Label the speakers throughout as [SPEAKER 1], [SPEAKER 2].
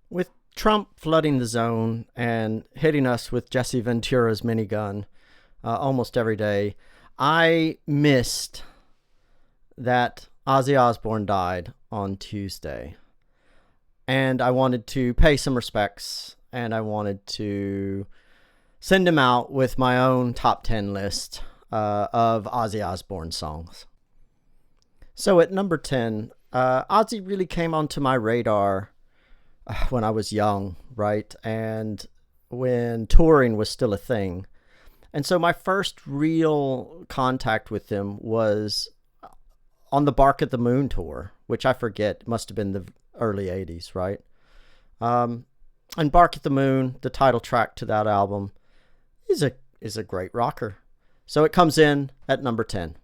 [SPEAKER 1] With Trump flooding the zone and hitting us with Jesse Ventura's minigun almost every day, I missed that Ozzy Osbourne died on Tuesday. And I wanted to pay some respects, and I wanted to send him out with my own top 10 list of Ozzy Osbourne songs. So at number 10, Ozzy really came onto my radar when I was young, right? And when touring was still a thing. And so my first real contact with him was on the Bark at the Moon tour, which I forget must have been the early 80s, right? And Bark at the Moon, the title track to that album, is a great rocker. So it comes in at number 10.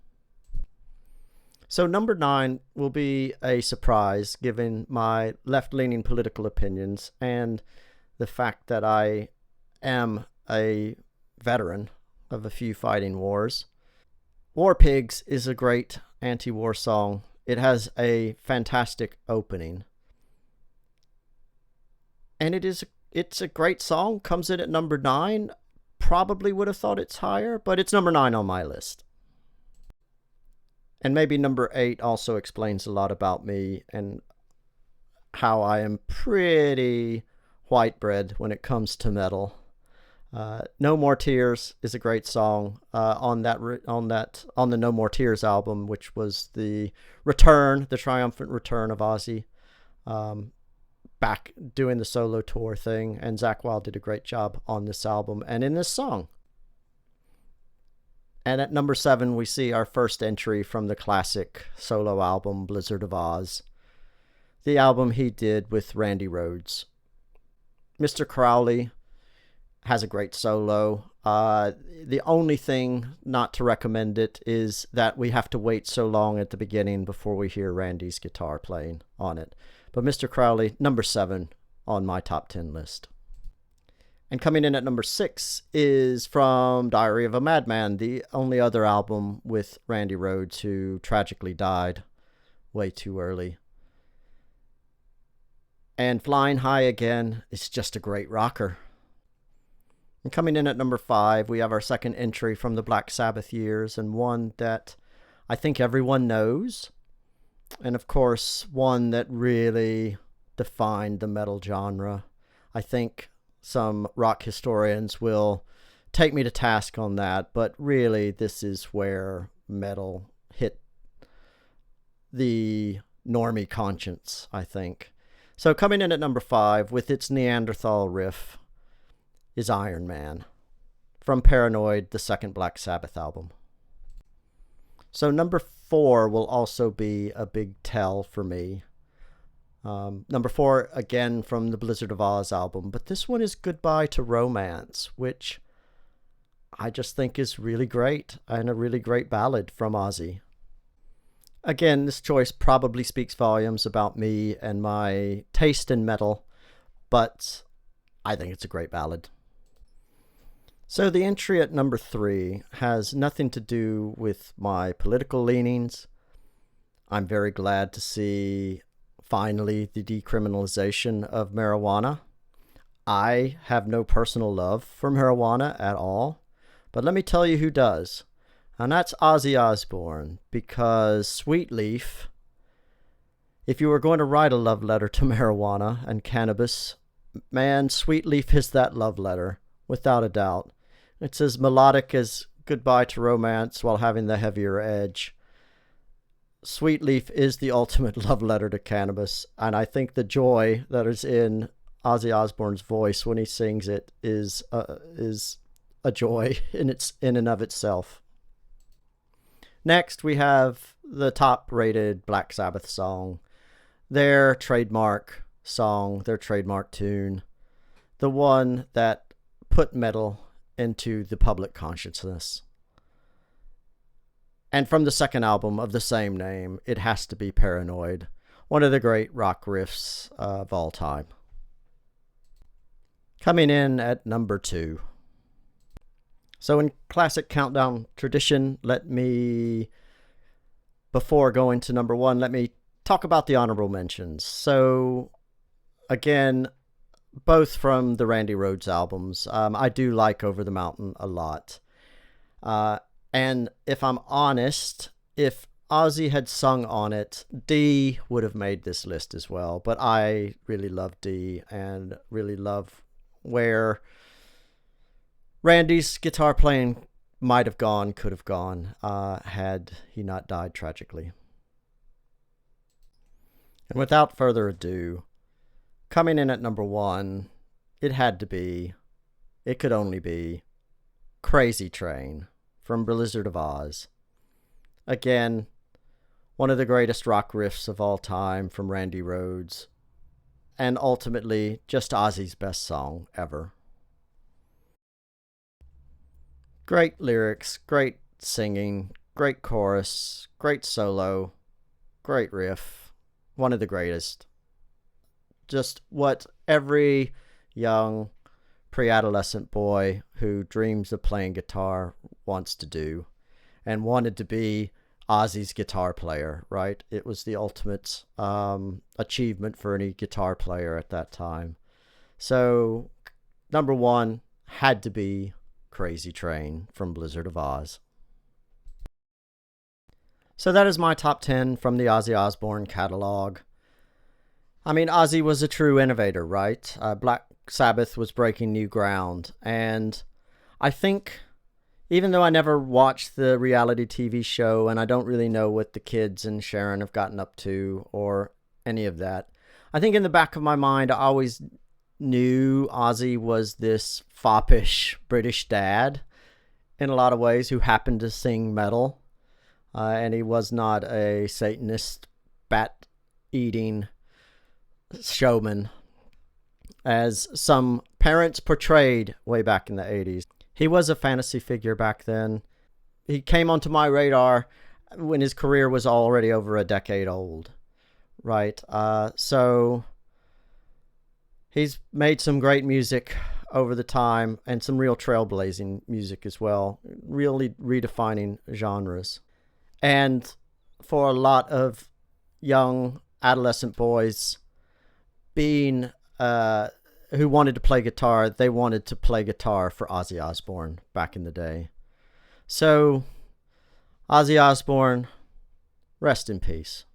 [SPEAKER 1] So number 9 will be a surprise, given my left-leaning political opinions and the fact that I am a veteran of a few fighting wars. War Pigs is a great anti-war song. It has a fantastic opening. And it's a great song. Comes in at number 9. Probably would have thought it's higher, but it's number 9 on my list. And maybe number 8 also explains a lot about me and how I am pretty white bread when it comes to metal. No More Tears is a great song on the No More Tears album, which was the triumphant return of Ozzy, back doing the solo tour thing, and Zakk Wylde did a great job on this album and in this song. And at number 7, we see our first entry from the classic solo album, Blizzard of Ozz, the album he did with Randy Rhoads. Mr. Crowley has a great solo. The only thing not to recommend it is that we have to wait so long at the beginning before we hear Randy's guitar playing on it. But Mr. Crowley, number 7 on my top 10 list. And coming in at number 6 is from Diary of a Madman, the only other album with Randy Rhoads, who tragically died way too early. And Flying High Again is just a great rocker. And coming in at number 5, we have our second entry from the Black Sabbath years, and one that I think everyone knows. And of course, one that really defined the metal genre. I think some rock historians will take me to task on that, but really this is where metal hit the normie conscience, I think. So coming in at number 5 with its Neanderthal riff is Iron Man from Paranoid, the second Black Sabbath album. So number 4 will also be a big tell for me. Number 4, again, from the Blizzard of Ozz album, but this one is Goodbye to Romance, which I just think is really great, and a really great ballad from Ozzy. Again, this choice probably speaks volumes about me and my taste in metal, but I think it's a great ballad. So the entry at number 3 has nothing to do with my political leanings. I'm very glad to see finally the decriminalization of marijuana. I have no personal love for marijuana at all, but let me tell you who does. And that's Ozzy Osbourne, because Sweet Leaf, if you were going to write a love letter to marijuana and cannabis, man, Sweet Leaf is that love letter, without a doubt. It's as melodic as Goodbye to Romance while having the heavier edge. Sweet Leaf is the ultimate love letter to cannabis, and I think the joy that is in Ozzy Osbourne's voice when he sings it is a joy in and of itself. Next, we have the top-rated Black Sabbath song, their trademark song, their trademark tune, the one that put metal into the public consciousness. And from the second album of the same name, it has to be Paranoid, one of the great rock riffs of all time. Coming in at number 2. So in classic countdown tradition, before going to number 1, let me talk about the honorable mentions. So again, both from the Randy Rhoads albums. I do like Over the Mountain a lot. And if I'm honest, if Ozzy had sung on it, D would have made this list as well. But I really love D and really love where Randy's guitar playing might have gone, could have gone, had he not died tragically. And without further ado, coming in at number 1, it could only be Crazy Train from Blizzard of Oz. Again, one of the greatest rock riffs of all time from Randy Rhoads, and ultimately just Ozzy's best song ever. Great lyrics, great singing, great chorus, great solo, great riff, one of the greatest. Just what every young pre-adolescent boy who dreams of playing guitar wants to do, and wanted to be Ozzy's guitar player, right? It was the ultimate achievement for any guitar player at that time. So number 1 had to be Crazy Train from Blizzard of Oz. So that is my top 10 from the Ozzy Osbourne catalog. I mean, Ozzy was a true innovator, right? Black Sabbath was breaking new ground. And I think, even though I never watched the reality TV show and I don't really know what the kids and Sharon have gotten up to or any of that, I think in the back of my mind, I always knew Ozzy was this foppish British dad in a lot of ways who happened to sing metal. And he was not a Satanist, bat-eating showman, as some parents portrayed way back in the 80s. He was a fantasy figure back then. He came onto my radar when his career was already over a decade old, right? So he's made some great music over the time and some real trailblazing music as well, really redefining genres. And for a lot of young adolescent boys being who wanted to play guitar, they wanted to play guitar for Ozzy Osbourne back in the day. So, Ozzy Osbourne, rest in peace.